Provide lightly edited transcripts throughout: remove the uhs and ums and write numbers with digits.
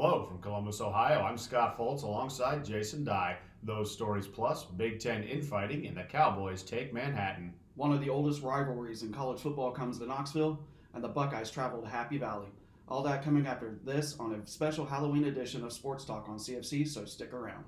Hello from Columbus, Ohio. I'm Scott Foltz alongside Jason Dye. Those stories plus Big Ten infighting and the Cowboys take Manhattan. One of the oldest rivalries in college football comes to Knoxville, and the Buckeyes travel to Happy Valley. All that coming after this on a special Halloween edition of Sports Talk on CFC, so stick around.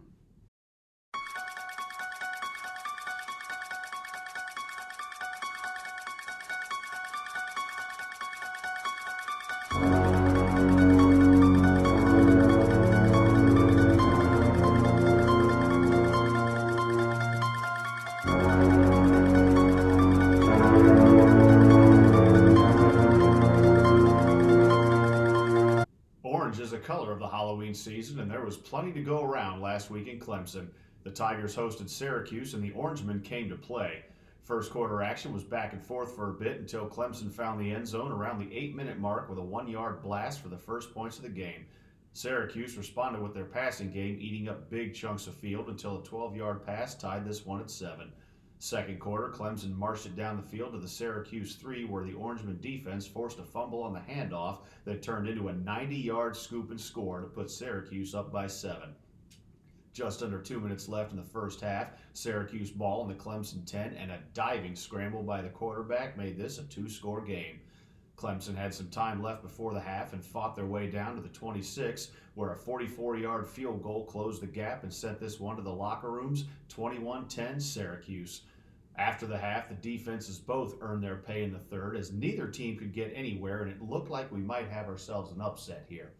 Orange is the color of the Halloween season, and there was plenty to go around last week in Clemson. The Tigers hosted Syracuse, and the Orangemen came to play. First quarter action was back and forth for a bit until Clemson found the end zone around the 8-minute mark with a 1-yard blast for the first points of the game. Syracuse responded with their passing game, eating up big chunks of field until a 12-yard pass tied this one at 7. Second quarter, Clemson marched it down the field to the Syracuse 3, where the Orangemen defense forced a fumble on the handoff that turned into a 90-yard scoop and score to put Syracuse up by 7. Just under 2 minutes left in the first half, Syracuse ball in the Clemson 10 and a diving scramble by the quarterback made this a 2-score game. Clemson had some time left before the half and fought their way down to the 26, where a 44-yard field goal closed the gap and sent this one to the locker rooms, 21-10 Syracuse. After the half, the defenses both earned their pay in the third as neither team could get anywhere, and it looked like we might have ourselves an upset here.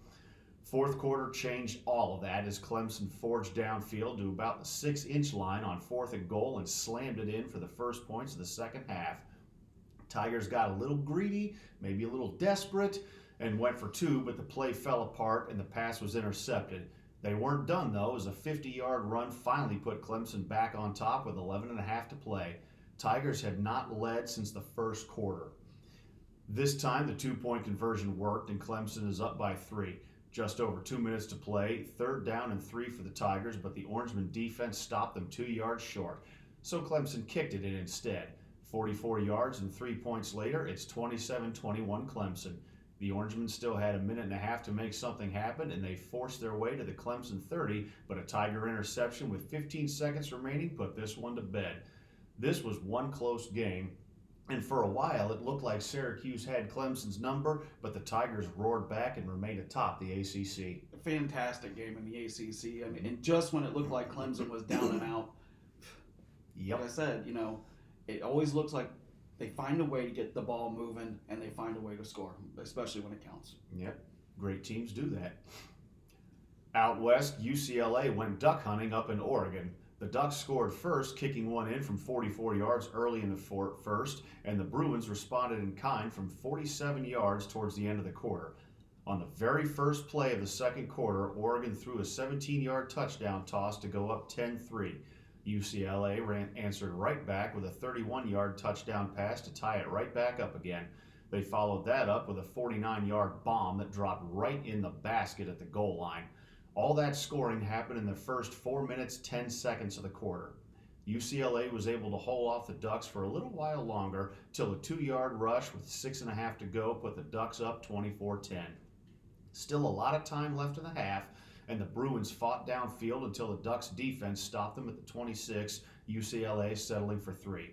Fourth quarter changed all of that as Clemson forged downfield to about the 6-inch line on 4th and goal and slammed it in for the first points of the second half. Tigers got a little greedy, maybe a little desperate, and went for 2, but the play fell apart and the pass was intercepted. They weren't done, though, as a 50-yard run finally put Clemson back on top with 11.5 to play. Tigers had not led since the first quarter. This time, the 2-point conversion worked, and Clemson is up by 3. Just over 2 minutes to play, 3rd down and 3 for the Tigers, but the Orangemen defense stopped them 2 yards short. So Clemson kicked it in instead. 44 yards and 3 points later, it's 27-21 Clemson. The Orangemen still had a minute and a half to make something happen, and they forced their way to the Clemson 30, but a Tiger interception with 15 seconds remaining put this one to bed. This was one close game, and for a while it looked like Syracuse had Clemson's number, but the Tigers roared back and remained atop the ACC. Fantastic game in the ACC. I mean, and just when it looked like Clemson was down and out, Yep. like I said, it always looks like they find a way to get the ball moving and they find a way to score, especially when it counts. Yep. Great teams do that. Out west, UCLA went duck hunting up in Oregon. The Ducks scored first, kicking one in from 44 yards early in the first, and the Bruins responded in kind from 47 yards towards the end of the quarter. On the very first play of the second quarter, Oregon threw a 17-yard touchdown toss to go up 10-3. UCLA answered right back with a 31-yard touchdown pass to tie it right back up again. They followed that up with a 49-yard bomb that dropped right in the basket at the goal line. All that scoring happened in the first 4 minutes, 10 seconds of the quarter. UCLA was able to hold off the Ducks for a little while longer till a 2-yard rush with 6.5 to go put the Ducks up 24-10. Still a lot of time left in the half, and the Bruins fought downfield until the Ducks defense stopped them at the 26, UCLA settling for 3.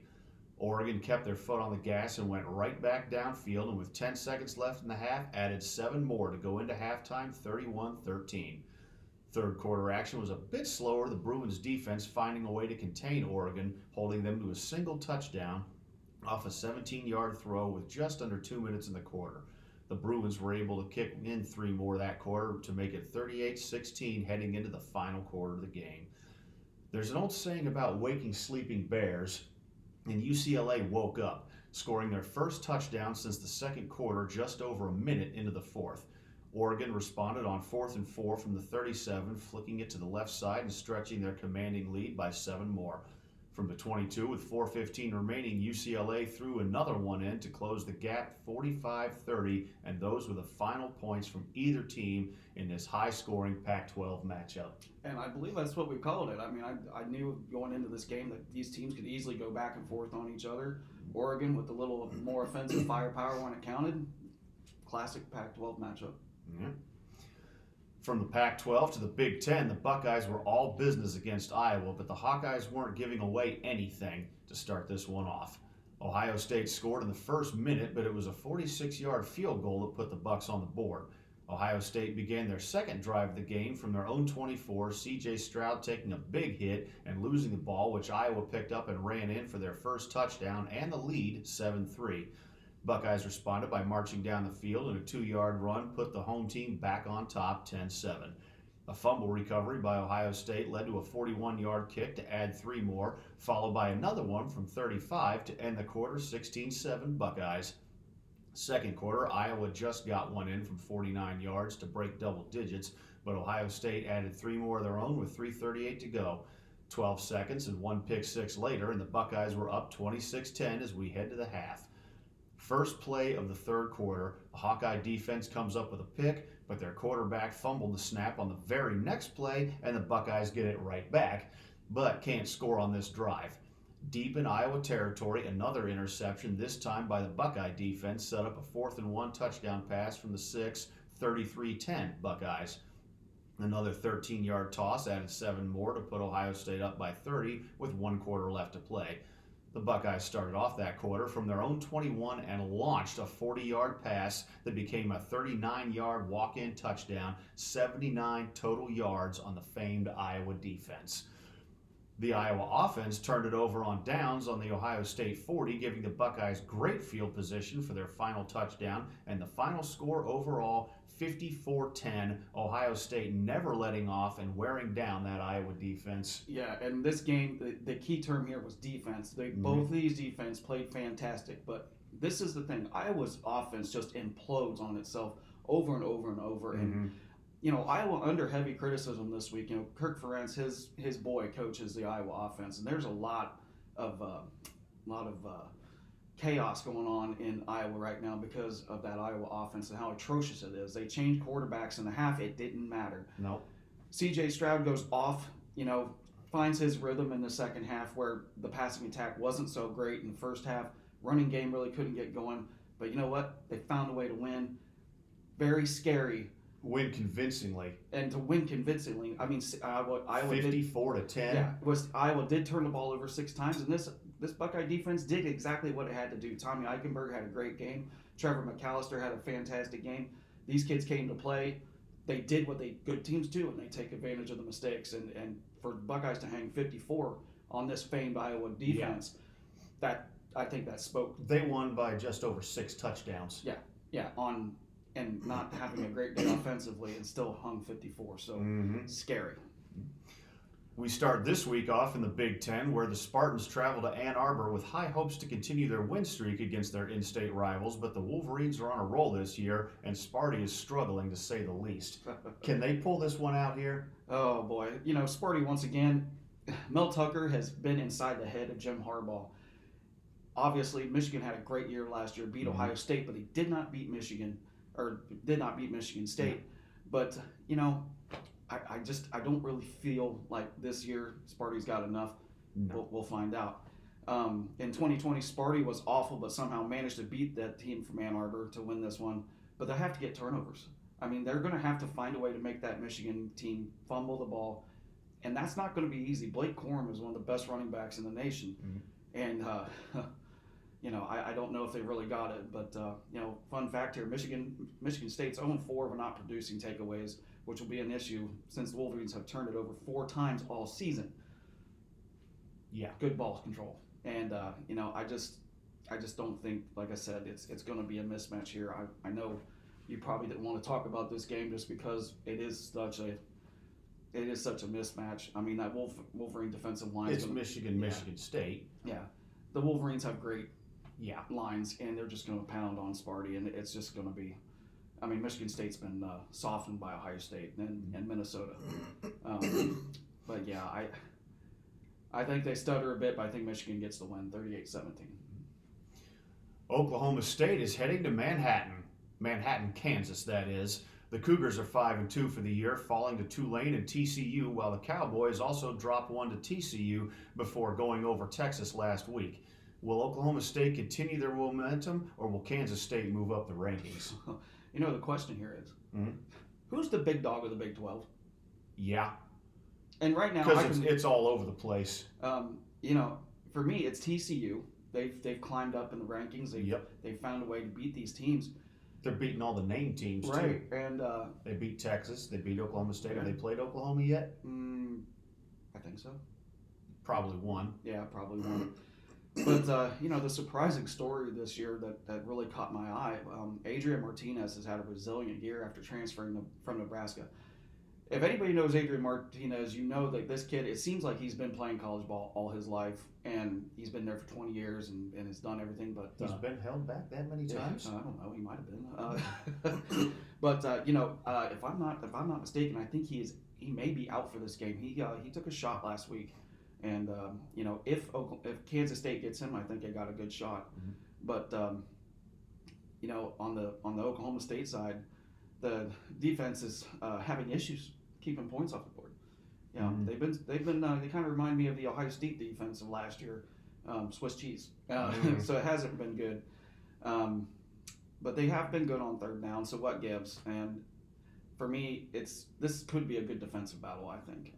Oregon kept their foot on the gas and went right back downfield, and with 10 seconds left in the half, added 7 more to go into halftime 31-13. Third quarter action was a bit slower, the Bruins defense finding a way to contain Oregon, holding them to a single touchdown off a 17-yard throw with just under 2 minutes in the quarter. The Bruins were able to kick in 3 more that quarter to make it 38-16 heading into the final quarter of the game. There's an old saying about waking sleeping bears, and UCLA woke up, scoring their first touchdown since the second quarter just over a minute into the fourth. Oregon responded on 4th and 4 from the 37, flicking it to the left side and stretching their commanding lead by 7 more. From the 22, with 4:15 remaining, UCLA threw another one in to close the gap 45-30, and those were the final points from either team in this high-scoring Pac-12 matchup. And I believe that's what we called it. I mean, I knew going into this game that these teams could easily go back and forth on each other. Oregon with a little more offensive firepower when it counted. Classic Pac-12 matchup. Yeah. From the Pac-12 to the Big Ten, the Buckeyes were all business against Iowa, but the Hawkeyes weren't giving away anything to start this one off. Ohio State scored in the first minute, but it was a 46-yard field goal that put the Bucks on the board. Ohio State began their second drive of the game from their own 24, C.J. Stroud taking a big hit and losing the ball, which Iowa picked up and ran in for their first touchdown and the lead 7-3. Buckeyes responded by marching down the field, and a 2-yard run put the home team back on top 10-7. A fumble recovery by Ohio State led to a 41-yard kick to add 3 more, followed by another one from 35 to end the quarter 16-7 Buckeyes. Second quarter, Iowa just got one in from 49 yards to break double digits, but Ohio State added 3 more of their own with 3:38 to go. 12 seconds and 1 pick six later, and the Buckeyes were up 26-10 as we head to the half. First play of the third quarter, the Hawkeye defense comes up with a pick, but their quarterback fumbled the snap on the very next play, and the Buckeyes get it right back, but can't score on this drive. Deep in Iowa territory, another interception, this time by the Buckeye defense, set up a 4th and 1 touchdown pass from the 6, 33-10 Buckeyes. Another 13-yard toss added 7 more to put Ohio State up by 30 with 1 quarter left to play. The Buckeyes started off that quarter from their own 21 and launched a 40-yard pass that became a 39-yard walk-in touchdown, 79 total yards on the famed Iowa defense. The Iowa offense turned it over on downs on the Ohio State 40, giving the Buckeyes great field position for their final touchdown, and the final score overall 54-10, Ohio State never letting off and wearing down that Iowa defense. Yeah, and this game, the key term here was defense. Both of these defense played fantastic, but this is the thing. Iowa's offense just implodes on itself over and over and over. And, Iowa under heavy criticism this week. Kirk Ferentz, his boy, coaches the Iowa offense, and there's a lot of chaos going on in Iowa right now because of that Iowa offense and how atrocious it is. They changed quarterbacks in the half. It didn't matter. No. C.J. Stroud goes off, finds his rhythm in the second half where the passing attack wasn't so great in the first half. Running game really couldn't get going. But you know what? They found a way to win. Very scary. Win convincingly. And to win convincingly, I mean, Iowa 54-10. Yeah, Iowa did turn the ball over 6 times, and this Buckeye defense did exactly what it had to do. Tommy Eichenberg had a great game. Trevor McAllister had a fantastic game. These kids came to play. They did what good teams do, and they take advantage of the mistakes. And for Buckeyes to hang 54 on this famed Iowa defense, I think that spoke. They won by just over 6 touchdowns. Yeah, and not having a great day offensively and still hung 54. So scary. We start this week off in the Big Ten, where the Spartans travel to Ann Arbor with high hopes to continue their win streak against their in-state rivals, but the Wolverines are on a roll this year, and Sparty is struggling to say the least. Can they pull this one out here? Oh, boy. Sparty, once again, Mel Tucker has been inside the head of Jim Harbaugh. Obviously, Michigan had a great year last year, beat Ohio State, but they did not beat Michigan State. But, I don't really feel like this year Sparty's got enough. No. We'll find out. In 2020, Sparty was awful, but somehow managed to beat that team from Ann Arbor to win this one. But they have to get turnovers. I mean, they're going to have to find a way to make that Michigan team fumble the ball, and that's not going to be easy. Blake Corum is one of the best running backs in the nation, and I don't know if they really got it, but fun fact here: Michigan State's 0-4 of not producing takeaways, which will be an issue since the Wolverines have turned it over 4 times all season. Yeah, good ball control, and I just don't think, like I said, it's going to be a mismatch here. I know you probably didn't want to talk about this game just because it is such a mismatch. I mean, that Wolverine defensive line. It's Michigan State. Yeah, the Wolverines have great lines, and they're just going to pound on Sparty, and it's just going to be. I mean, Michigan State's been softened by Ohio State and Minnesota. But yeah, I think they stutter a bit, but I think Michigan gets the win, 38-17. Oklahoma State is heading to Manhattan, Kansas, that is. The Cougars are 5-2 for the year, falling to Tulane and TCU, while the Cowboys also dropped one to TCU before going over Texas last week. Will Oklahoma State continue their momentum, or will Kansas State move up the rankings? The question here is, Who's the big dog of the Big 12? Yeah, And right now, because it's all over the place. you know, for me, it's TCU. They've climbed up in the rankings. They've found a way to beat these teams. They're beating all the name teams Right, too. and They beat Texas. They beat Oklahoma State. Yeah. Have they played Oklahoma yet? I think so. Probably one. Yeah, probably one. But you know, the surprising story this year that really caught my eye, Adrian Martinez has had a resilient year after transferring from Nebraska. If anybody knows Adrian Martinez, you know that this kid, it seems like he's been playing college ball all his life, and he's been there for 20 years and has done everything. But He's been held back that many times. I don't know. He might have been. But you know, if I'm not mistaken, I think he may be out for this game. He took a shot last week, and you know, if Kansas State gets him, I think they got a good shot. Mhm. But you know, on the Oklahoma State side, the defense is having issues keeping points off the board. Yeah, Mhm. they kind of remind me of the Ohio State defense of last year, Swiss cheese. Mhm. So it hasn't been good, but they have been good on third down. So what gives? And for me, this could be a good defensive battle, I think.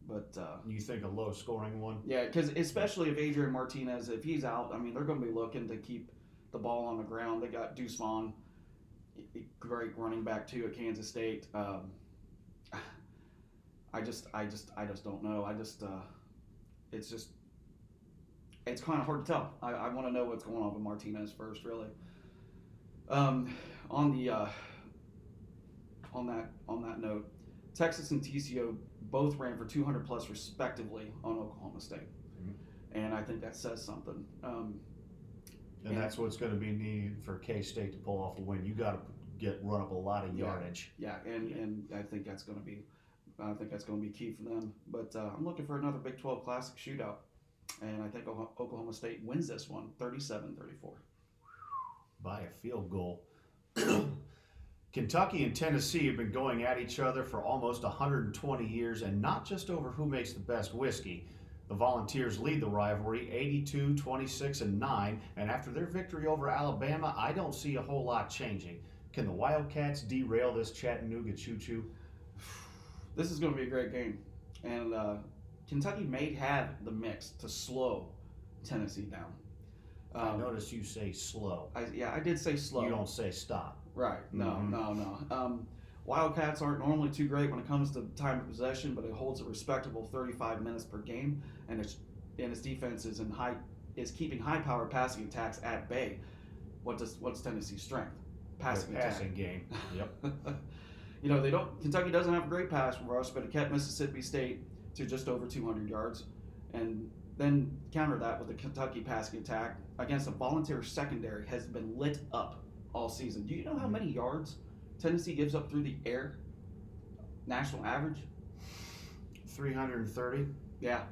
But You think a low scoring one? yeah, because especially if Adrian Martinez, if he's out, I mean, they're going to be looking to keep the ball on the ground. They got Deuce Vaughn, great running back too at Kansas State. I just don't know. It's kind of hard to tell. I want to know what's going on with Martinez first, really. On that note, Texas and TCU both ran for 200 plus respectively on Oklahoma State, and I think that says something. And that's what's going to be needed for K-State to pull off a win. You got to run up a lot of yardage. Yeah, and I think that's going to be key for them. But I'm looking for another Big 12 Classic shootout, and I think Oklahoma State wins this one, 37-34. By a field goal. Kentucky and Tennessee have been going at each other for almost 120 years, and not just over who makes the best whiskey. The Volunteers lead the rivalry 82, 26, and 9, and after their victory over Alabama, I don't see a whole lot changing. Can the Wildcats derail this Chattanooga choo-choo? This is going to be a great game, and Kentucky may have the mix to slow Tennessee down. I notice you say slow. I did say slow. You don't say stop. Right. No. Wildcats aren't normally too great when it comes to time of possession, but it holds a respectable 35 minutes per game, and its defense is keeping high-powered passing attacks at bay. What's Tennessee's strength? Passing game. Yep. You know, Kentucky doesn't have a great pass rush, but it kept Mississippi State to just over 200 yards, and then counter that with the Kentucky passing attack against a Volunteer secondary has been lit up all season. Do you know how many yards Tennessee gives up through the air? National average? 330. Yeah.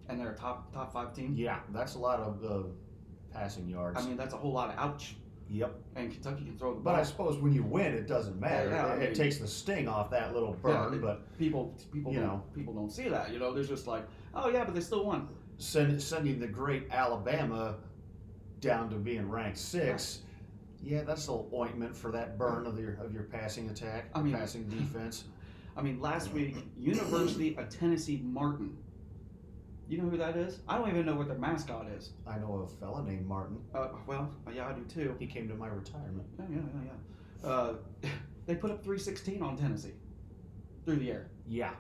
And they're a top 5 team? Yeah, that's a lot of passing yards. I mean, that's a whole lot of ouch. Yep. And Kentucky can throw the ball. But I suppose when you win, it doesn't matter. Yeah, it takes the sting off that little burn. But people don't see that. You know, there's just like, oh yeah, but they still won. Sending the great Alabama down to being ranked 6, yeah, that's a little ointment for that burn of your passing attack, passing defense. I mean, last week, University of Tennessee Martin. You know who that is? I don't even know what their mascot is. I know a fella named Martin. Well, yeah, I do too. He came to my retirement. Yeah. They put up 316 on Tennessee through the air. Yeah.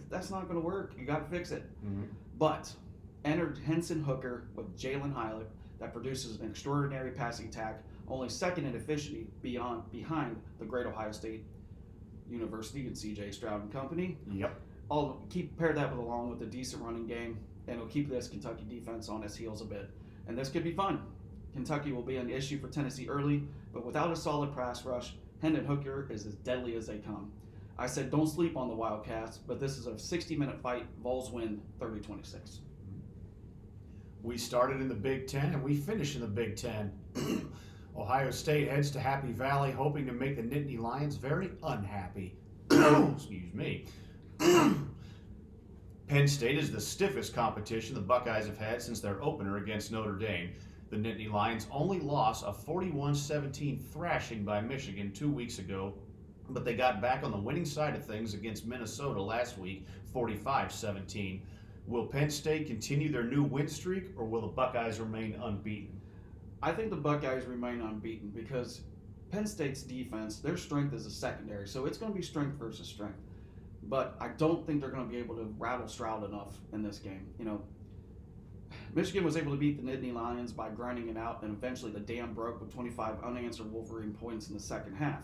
That's not going to work. You got to fix it. Mm-hmm. But entered Henson Hooker with Jalen Heilig that produces an extraordinary passing attack, only second in efficiency behind the great Ohio State University and C.J. Stroud and company. Yep. I'll pair that along with a decent running game, and it'll keep this Kentucky defense on its heels a bit. And this could be fun. Kentucky will be an issue for Tennessee early, but without a solid pass rush, Hendon Hooker is as deadly as they come. I said don't sleep on the Wildcats, but this is a 60-minute fight. Vols win 30-26. We started in the Big Ten, and we finish in the Big Ten. Ohio State heads to Happy Valley, hoping to make the Nittany Lions very unhappy. Excuse me. Penn State is the stiffest competition the Buckeyes have had since their opener against Notre Dame. The Nittany Lions only lost a 41-17 thrashing by Michigan 2 weeks ago, but they got back on the winning side of things against Minnesota last week, 45-17. Will Penn State continue their new win streak, or will the Buckeyes remain unbeaten? I think the Buckeyes remain unbeaten because Penn State's defense, their strength is a secondary, so it's going to be strength versus strength. But I don't think they're going to be able to rattle Stroud enough in this game. Michigan was able to beat the Nittany Lions by grinding it out, and eventually the dam broke with 25 unanswered Wolverine points in the second half.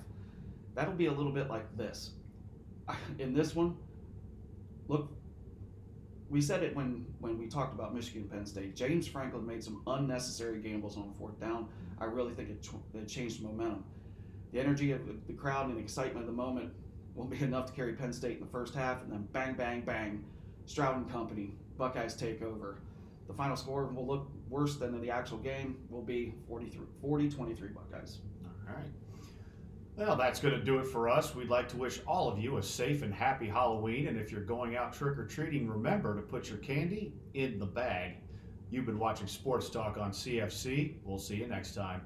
That'll be a little bit like this. In this one, look, we said it when we talked about Michigan Penn State. James Franklin made some unnecessary gambles on fourth down. I really think it changed momentum. The energy of the crowd and the excitement of the moment won't be enough to carry Penn State in the first half, and then bang, bang, bang, Stroud and company, Buckeyes take over. The final score will look worse than the actual game. Will be 40-23 Buckeyes. All right. Well, that's going to do it for us. We'd like to wish all of you a safe and happy Halloween. And if you're going out trick-or-treating, remember to put your candy in the bag. You've been watching Sports Talk on CFC. We'll see you next time.